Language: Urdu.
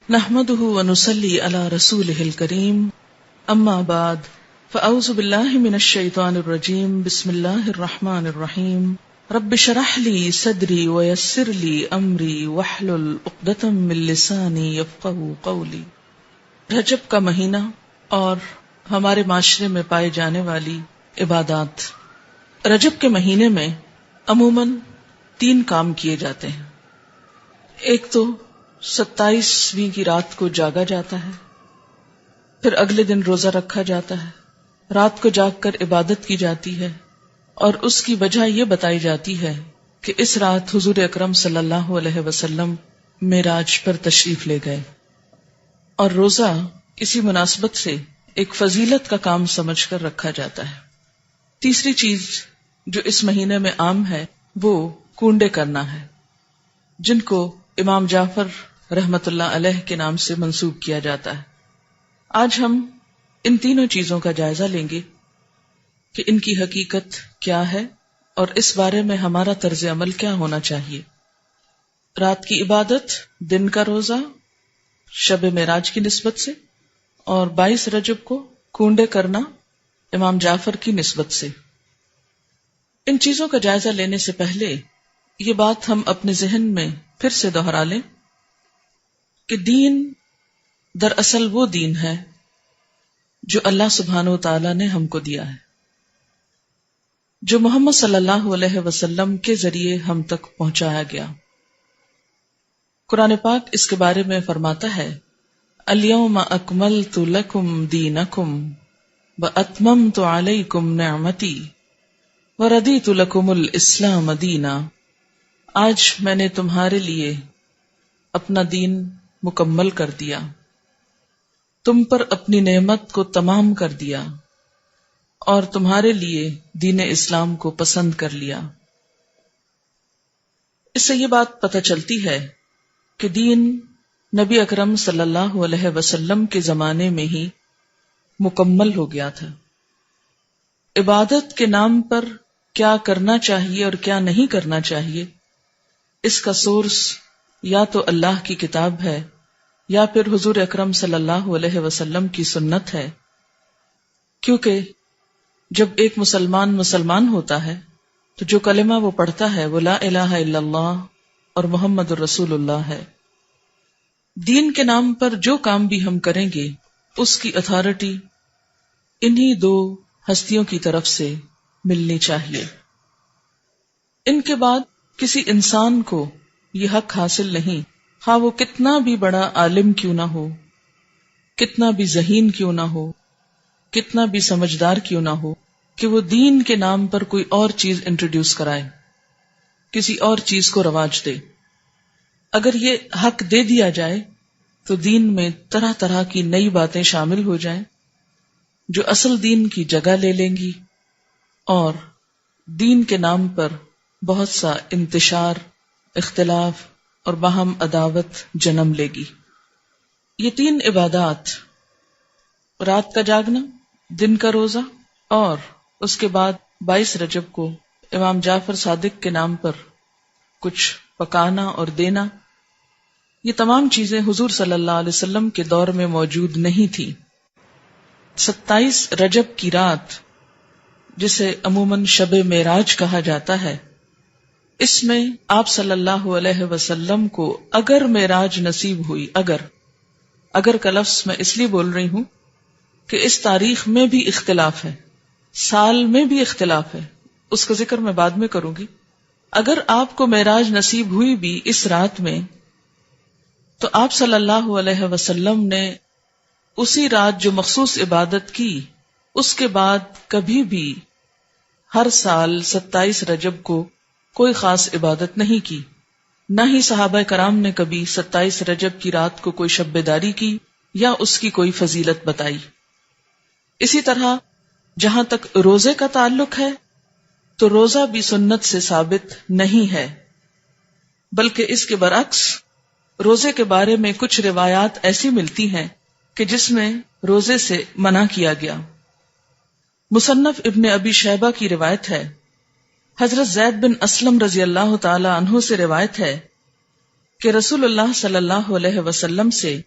نحمده ونصلي على رسوله الكريم اما بعد فاعوذ بالله من الشيطان الرجيم بسم الله الرحمن الرحيم رب اشرح لي صدري ويسر لي امري واحلل عقدة من لساني يفقهوا قولي۔ رجب کا مہینہ اور ہمارے معاشرے میں پائے جانے والی عبادات۔ رجب کے مہینے میں عموماً 3 کام کیے جاتے ہیں۔ ایک تو 27ویں کی رات کو جاگا جاتا ہے، پھر اگلے دن روزہ رکھا جاتا ہے، رات کو جاگ کر عبادت کی جاتی ہے، اور اس کی وجہ یہ بتائی جاتی ہے کہ اس رات حضور اکرم صلی اللہ علیہ وسلم معراج پر تشریف لے گئے، اور روزہ اسی مناسبت سے ایک فضیلت کا کام سمجھ کر رکھا جاتا ہے۔ تیسری چیز جو اس مہینے میں عام ہے وہ کونڈے کرنا ہے، جن کو امام جعفر رحمت اللہ علیہ کے نام سے منسوب کیا جاتا ہے۔ آج ہم ان تینوں چیزوں کا جائزہ لیں گے کہ ان کی حقیقت کیا ہے اور اس بارے میں ہمارا طرز عمل کیا ہونا چاہیے۔ رات کی عبادت، دن کا روزہ شب معراج کی نسبت سے، اور 22 رجب کو کونڈے کرنا امام جعفر کی نسبت سے۔ ان چیزوں کا جائزہ لینے سے پہلے یہ بات ہم اپنے ذہن میں پھر سے دہرا لیں کہ دین دراصل وہ دین ہے جو اللہ سبحانہ و تعالی نے ہم کو دیا ہے، جو محمد صلی اللہ علیہ وسلم کے ذریعے ہم تک پہنچایا گیا۔ قرآن پاک اس کے بارے میں فرماتا ہے، الیوم اکملت لکم دینکم واتممت علیکم نعمتی وردیت لکم الاسلام دینا۔ آج میں نے تمہارے لیے اپنا دین مکمل کر دیا، تم پر اپنی نعمت کو تمام کر دیا، اور تمہارے لیے دین اسلام کو پسند کر لیا۔ اس سے یہ بات پتہ چلتی ہے کہ دین نبی اکرم صلی اللہ علیہ وسلم کے زمانے میں ہی مکمل ہو گیا تھا۔ عبادت کے نام پر کیا کرنا چاہیے اور کیا نہیں کرنا چاہیے، اس کا سورس یا تو اللہ کی کتاب ہے یا پھر حضور اکرم صلی اللہ علیہ وسلم کی سنت ہے، کیونکہ جب ایک مسلمان ہوتا ہے تو جو کلمہ وہ پڑھتا ہے وہ لا الہ الا اللہ اور محمد الرسول اللہ ہے۔ دین کے نام پر جو کام بھی ہم کریں گے اس کی اتھارٹی انہی 2 ہستیوں کی طرف سے ملنی چاہیے۔ ان کے بعد کسی انسان کو یہ حق حاصل نہیں، خواہ وہ کتنا بھی بڑا عالم کیوں نہ ہو، کتنا بھی ذہین کیوں نہ ہو، کتنا بھی سمجھدار کیوں نہ ہو، کہ وہ دین کے نام پر کوئی اور چیز انٹروڈیوس کرائے، کسی اور چیز کو رواج دے۔ اگر یہ حق دے دیا جائے تو دین میں طرح طرح کی نئی باتیں شامل ہو جائیں جو اصل دین کی جگہ لے لیں گی، اور دین کے نام پر بہت سا انتشار، اختلاف اور باہم عداوت جنم لے گی۔ یہ 3 عبادات، رات کا جاگنا، دن کا روزہ، اور اس کے بعد 22 رجب کو امام جعفر صادق کے نام پر کچھ پکانا اور دینا، یہ تمام چیزیں حضور صلی اللہ علیہ وسلم کے دور میں موجود نہیں تھی۔ 27 رجب کی رات، جسے عموماً شب معراج کہا جاتا ہے، اس میں آپ صلی اللہ علیہ وسلم کو اگر معراج نصیب ہوئی، اگر کا لفظ میں اس لیے بول رہی ہوں کہ اس تاریخ میں بھی اختلاف ہے، سال میں بھی اختلاف ہے، اس کا ذکر میں بعد میں کروں گی۔ اگر آپ کو معراج نصیب ہوئی بھی اس رات میں، تو آپ صلی اللہ علیہ وسلم نے اسی رات جو مخصوص عبادت کی، اس کے بعد کبھی بھی ہر سال 27 رجب کو کوئی خاص عبادت نہیں کی، نہ ہی صحابہ کرام نے کبھی 27 رجب کی رات کو کوئی شب بیداری کی یا اس کی کوئی فضیلت بتائی۔ اسی طرح جہاں تک روزے کا تعلق ہے تو روزہ بھی سنت سے ثابت نہیں ہے، بلکہ اس کے برعکس روزے کے بارے میں کچھ روایات ایسی ملتی ہیں کہ جس میں روزے سے منع کیا گیا۔ مصنف ابن ابی شیبہ کی روایت ہے، حضرت زید بن اسلم رضی اللہ تعالی عنہ سے روایت ہے کہ رسول اللہ صلی اللہ علیہ وسلم سے